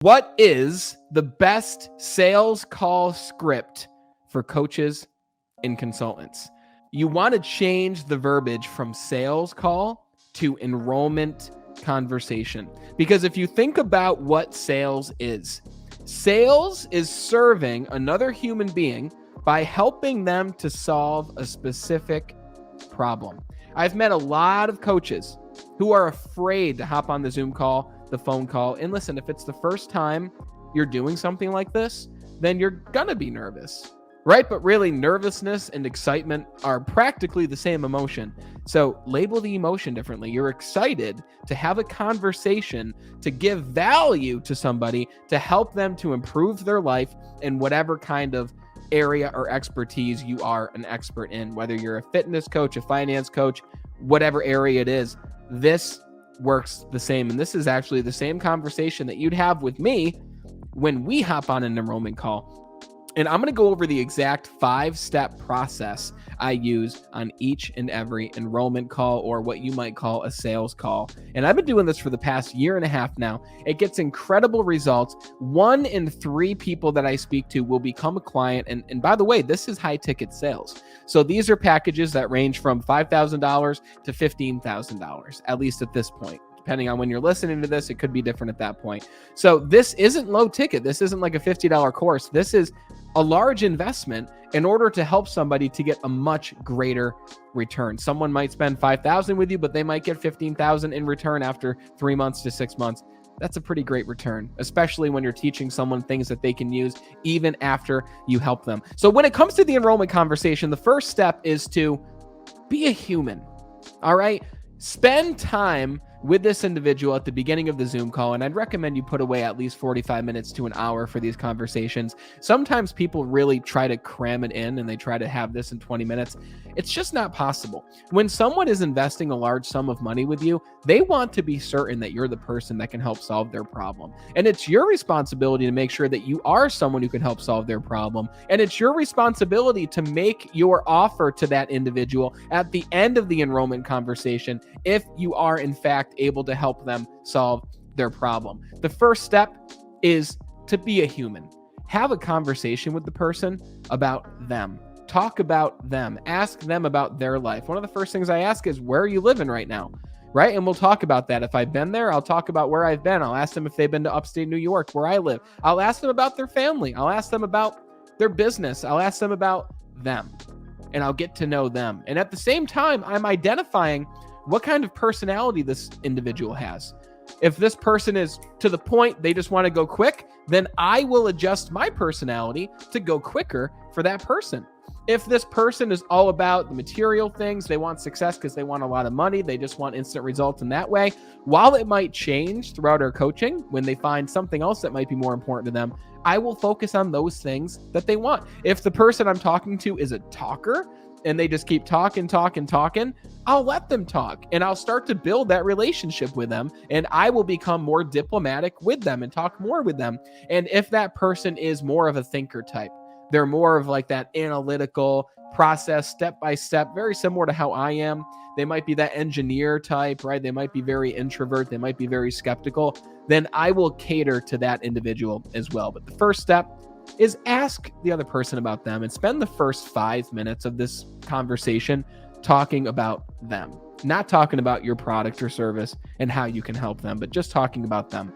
What is the best sales call script for coaches and consultants? You want to change the verbiage from sales call to enrollment conversation. Because if you think about what sales is serving another human being by helping them to solve a specific problem. I've met a lot of coaches who are afraid to hop on the Zoom call, the phone call. And listen, if it's the first time you're doing something like this, then you're gonna be nervous, right? But really, nervousness and excitement are practically the same emotion. So label the emotion differently. You're excited to have a conversation, to give value to somebody, to help them to improve their life in whatever kind of area or expertise you are an expert in, whether you're a fitness coach, a finance coach, whatever area it is. This works the same. And this is actually the same conversation that you'd have with me when we hop on an enrollment call. And I'm going to go over the exact 5-step process I use on each and every enrollment call, or what you might call a sales call. And I've been doing this for the past 1.5 years now. It gets incredible results. 1 in 3 people that I speak to will become a client. And by the way, this is high ticket sales. So these are packages that range from $5,000 to $15,000, at least at this point. Depending on when you're listening to this, it could be different at that point. So this isn't low ticket. This isn't like a $50 course. This is a large investment in order to help somebody to get a much greater return. Someone might spend $5,000 with you, but they might get $15,000 in return after 3 months to 6 months. That's a pretty great return, especially when you're teaching someone things that they can use even after you help them. So when it comes to the enrollment conversation, the first step is to be a human. All right? Spend time with this individual at the beginning of the Zoom call, and I'd recommend you put away at least 45 minutes to an hour for these conversations. Sometimes people really try to cram it in, and they try to have this in 20 minutes. It's just not possible. When someone is investing a large sum of money with you, they want to be certain that you're the person that can help solve their problem. And it's your responsibility to make sure that you are someone who can help solve their problem. And it's your responsibility to make your offer to that individual at the end of the enrollment conversation if you are in fact able to help them solve their problem. The first step is to be a human. Have a conversation with the person about them. Talk about them. Ask them about their life. One of the first things I ask is, where are you living right now? Right? And we'll talk about that. If I've been there, I'll talk about where I've been. I'll ask them if they've been to upstate New York, where I live. I'll ask them about their family. I'll ask them about their business. I'll ask them about them, and I'll get to know them. And at the same time, I'm identifying what kind of personality this individual has. If this person is to the point, they just want to go quick, then I will adjust my personality to go quicker for that person. If this person is all about the material things, they want success because they want a lot of money, they just want instant results in that way, while it might change throughout our coaching, when they find something else that might be more important to them, I will focus on those things that they want. If the person I'm talking to is a talker, and they just keep talking, I'll let them talk, and I'll start to build that relationship with them, and I will become more diplomatic with them and talk more with them. And if that person is more of a thinker type, they're more of like that analytical process, step by step, very similar to how I am. They might be that engineer type, right? They might be very introvert. They might be very skeptical. Then I will cater to that individual as well. But the first step is ask the other person about them, and spend the first 5 minutes of this conversation talking about them, not talking about your product or service and how you can help them, but just talking about them.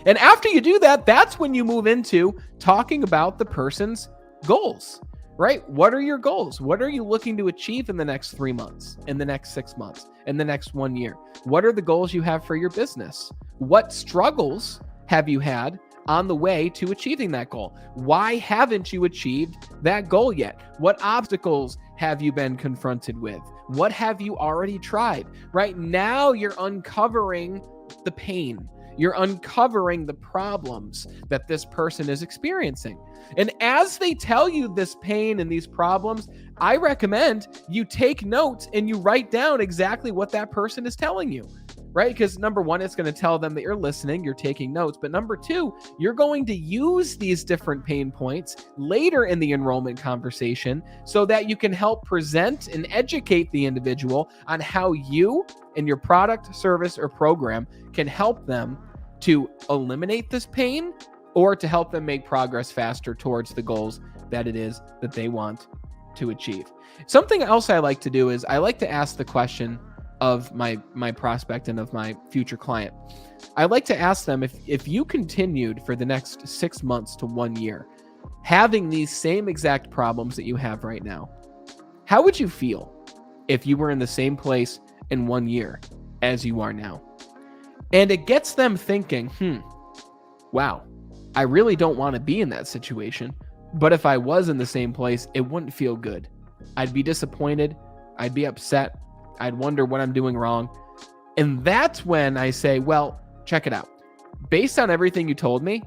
And after you do that, that's when you move into talking about the person's goals, right? What are your goals? What are you looking to achieve in the next 3 months, in the next 6 months, in the next 1 year? What are the goals you have for your business? What struggles have you had on the way to achieving that goal? Why haven't you achieved that goal yet? What obstacles have you been confronted with? What have you already tried? Right now, you're uncovering the pain. You're uncovering the problems that this person is experiencing. And as they tell you this pain and these problems, I recommend you take notes and you write down exactly what that person is telling you, right? Because number one, it's going to tell them that you're listening, you're taking notes. But number two, you're going to use these different pain points later in the enrollment conversation so that you can help present and educate the individual on how you and your product, service, or program can help them to eliminate this pain or to help them make progress faster towards the goals that it is that they want to achieve. Something else I like to do is I like to ask the question of my prospect and of my future client. I like to ask them, if you continued for the next 6 months to 1 year having these same exact problems that you have right now, how would you feel if you were in the same place in 1 year as you are now? And it gets them thinking, wow, I really don't want to be in that situation. But if I was in the same place, it wouldn't feel good. I'd be disappointed. I'd be upset. I'd wonder what I'm doing wrong. And that's when I say, well, check it out. Based on everything you told me,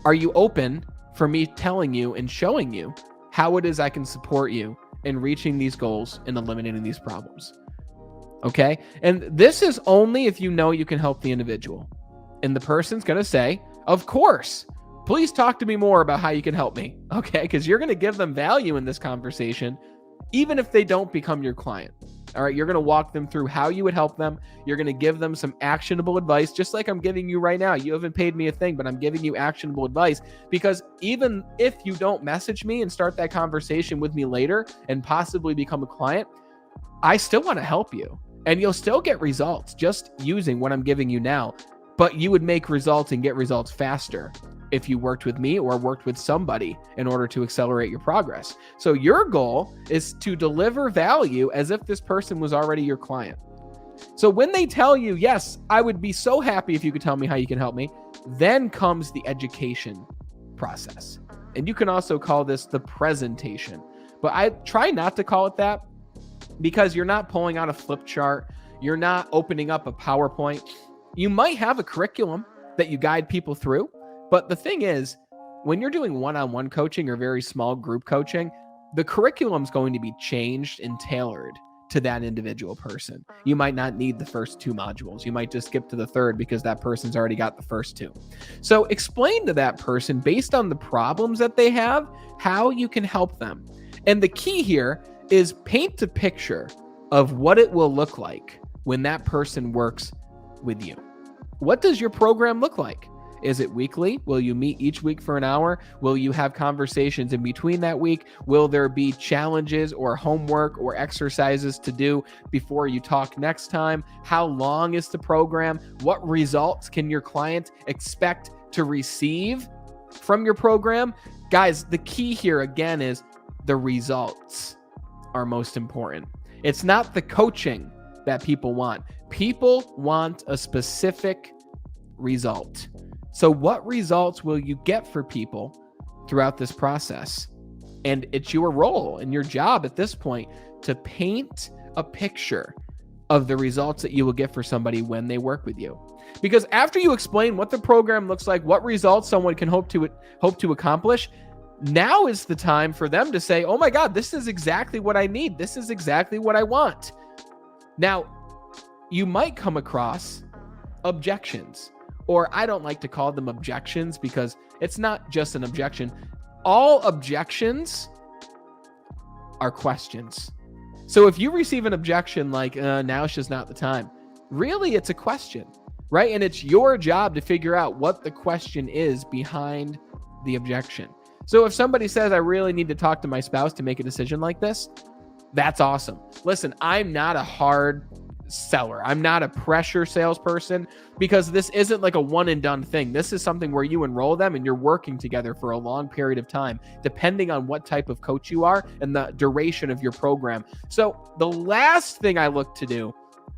are you open for me telling you and showing you how it is I can support you in reaching these goals and eliminating these problems? Okay? And this is only if you know you can help the individual. And the person's going to say, of course, please talk to me more about how you can help me. Okay? Because you're going to give them value in this conversation, even if they don't become your client. All right? You're going to walk them through how you would help them. You're going to give them some actionable advice, just like I'm giving you right now. You haven't paid me a thing, but I'm giving you actionable advice, because even if you don't message me and start that conversation with me later and possibly become a client, I still want to help you. And you'll still get results just using what I'm giving you now. But you would make results and get results faster if you worked with me or worked with somebody in order to accelerate your progress. So your goal is to deliver value as if this person was already your client. So when they tell you, yes, I would be so happy if you could tell me how you can help me, then comes the education process. And you can also call this the presentation. But I try not to call it that, because you're not pulling out a flip chart. You're not opening up a PowerPoint. You might have a curriculum that you guide people through. But the thing is, when you're doing one-on-one coaching or very small group coaching, the curriculum is going to be changed and tailored to that individual person. You might not need the first 2 modules. You might just skip to the third because that person's already got the first 2. So explain to that person, based on the problems that they have, how you can help them. And the key here is paint a picture of what it will look like when that person works with you. What does your program look like? Is it weekly? Will you meet each week for an hour? Will you have conversations in between that week? Will there be challenges or homework or exercises to do before you talk next time? How long is the program? What results can your client expect to receive from your program? Guys, the key here again is the results are most important. It's not the coaching that people want. People want a specific result. So what results will you get for people throughout this process? And it's your role and your job at this point to paint a picture of the results that you will get for somebody when they work with you. Because after you explain what the program looks like, what results someone can hope to accomplish, now is the time for them to say, oh my God, this is exactly what I need. This is exactly what I want. Now, you might come across objections, or I don't like to call them objections because it's not just an objection. All objections are questions. So if you receive an objection like, now's just not the time, really it's a question, right? And it's your job to figure out what the question is behind the objection. So if somebody says, I really need to talk to my spouse to make a decision like this, that's awesome. Listen, I'm not a hard seller. I'm not a pressure salesperson, because this isn't like a one and done thing. This is something where you enroll them and you're working together for a long period of time, depending on what type of coach you are and the duration of your program. So the last thing I look to do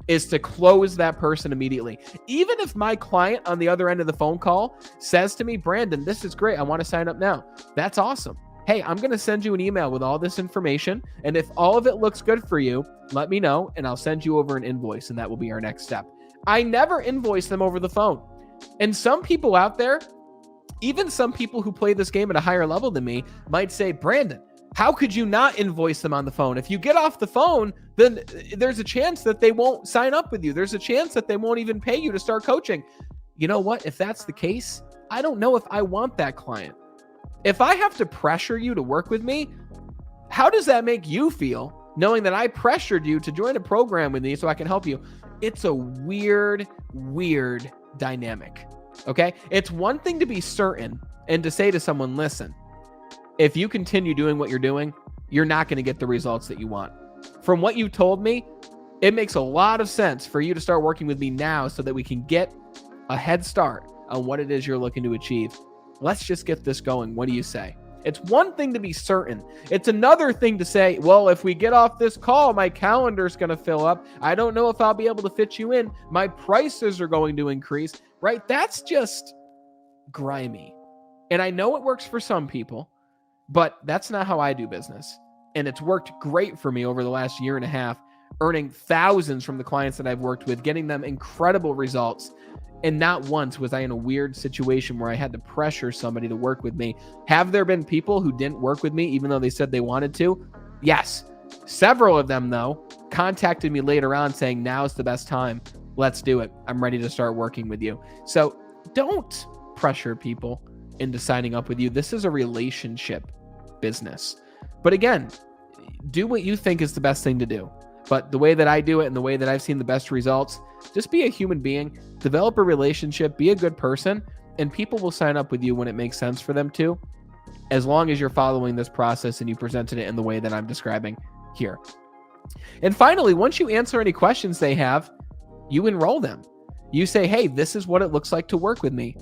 is to close that person immediately. Even if my client on the other end of the phone call says to me, Brandon, this is great, I want to sign up now. That's awesome. Hey, I'm going to send you an email with all this information. And if all of it looks good for you, let me know and I'll send you over an invoice, and that will be our next step. I never invoice them over the phone. And some people out there, even some people who play this game at a higher level than me, might say, Brandon, how could you not invoice them on the phone? If you get off the phone, then there's a chance that they won't sign up with you. There's a chance that they won't even pay you to start coaching. You know what? If that's the case, I don't know if I want that client. If I have to pressure you to work with me, how does that make you feel, knowing that I pressured you to join a program with me so I can help you? It's a weird dynamic. Okay. It's one thing to be certain and to say to someone, listen, if you continue doing what you're doing, you're not going to get the results that you want. From what you told me, it makes a lot of sense for you to start working with me now so that we can get a head start on what it is you're looking to achieve. Let's just get this going. What do you say? It's one thing to be certain. It's another thing to say, well, if we get off this call, my calendar's going to fill up. I don't know if I'll be able to fit you in. My prices are going to increase, right? That's just grimy. And I know it works for some people, but that's not how I do business. And it's worked great for me over the last year and a half, earning thousands from the clients that I've worked with, getting them incredible results. And not once was I in a weird situation where I had to pressure somebody to work with me. Have there been people who didn't work with me even though they said they wanted to? Yes. Several of them, though, contacted me later on saying, now's the best time. Let's do it. I'm ready to start working with you. So don't pressure people into signing up with you. This is a relationship business. But again, do what you think is the best thing to do. But the way that I do it and the way that I've seen the best results, just be a human being, develop a relationship, be a good person, and people will sign up with you when it makes sense for them to, as long as you're following this process and you presented it in the way that I'm describing here. And finally, once you answer any questions they have, you enroll them. You say, hey, this is what it looks like to work with me.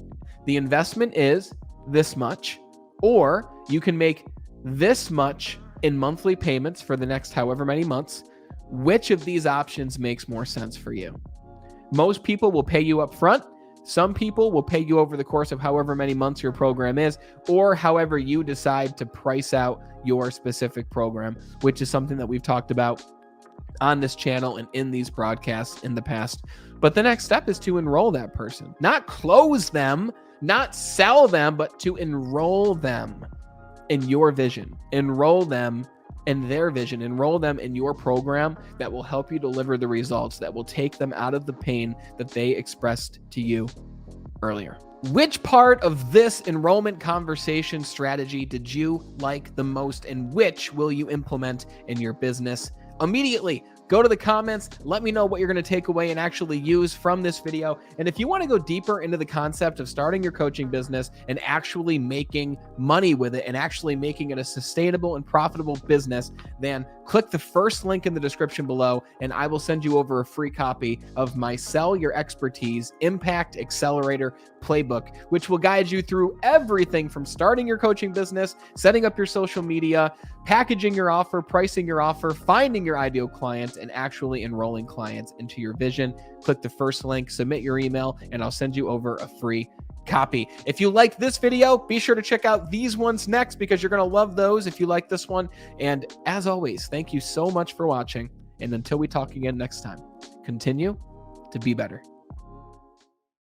The investment is this much, or you can make this much in monthly payments for the next however many months. Which of these options makes more sense for you? Most people will pay you up front. Some people will pay you over the course of however many months your program is, or however you decide to price out your specific program, which is something that we've talked about on this channel and in these broadcasts in the past. But the next step is to enroll that person, not close them, not sell them, but to enroll them in your vision, enroll them in their vision, enroll them in your program that will help you deliver the results that will take them out of the pain that they expressed to you earlier. Which part of this enrollment conversation strategy did you like the most, and which will you implement in your business immediately? Go to the comments, let me know what you're going to take away and actually use from this video. And if you want to go deeper into the concept of starting your coaching business and actually making money with it and actually making it a sustainable and profitable business, then click the first link in the description below and I will send you over a free copy of my Sell Your Expertise Impact Accelerator Playbook, which will guide you through everything from starting your coaching business, setting up your social media, packaging your offer, pricing your offer, finding your ideal clients, and actually enrolling clients into your vision. Click the first link, submit your email, and I'll send you over a free copy. If you liked this video, be sure to check out these ones next because you're going to love those if you like this one. And as always, thank you so much for watching. And until we talk again next time, continue to be better.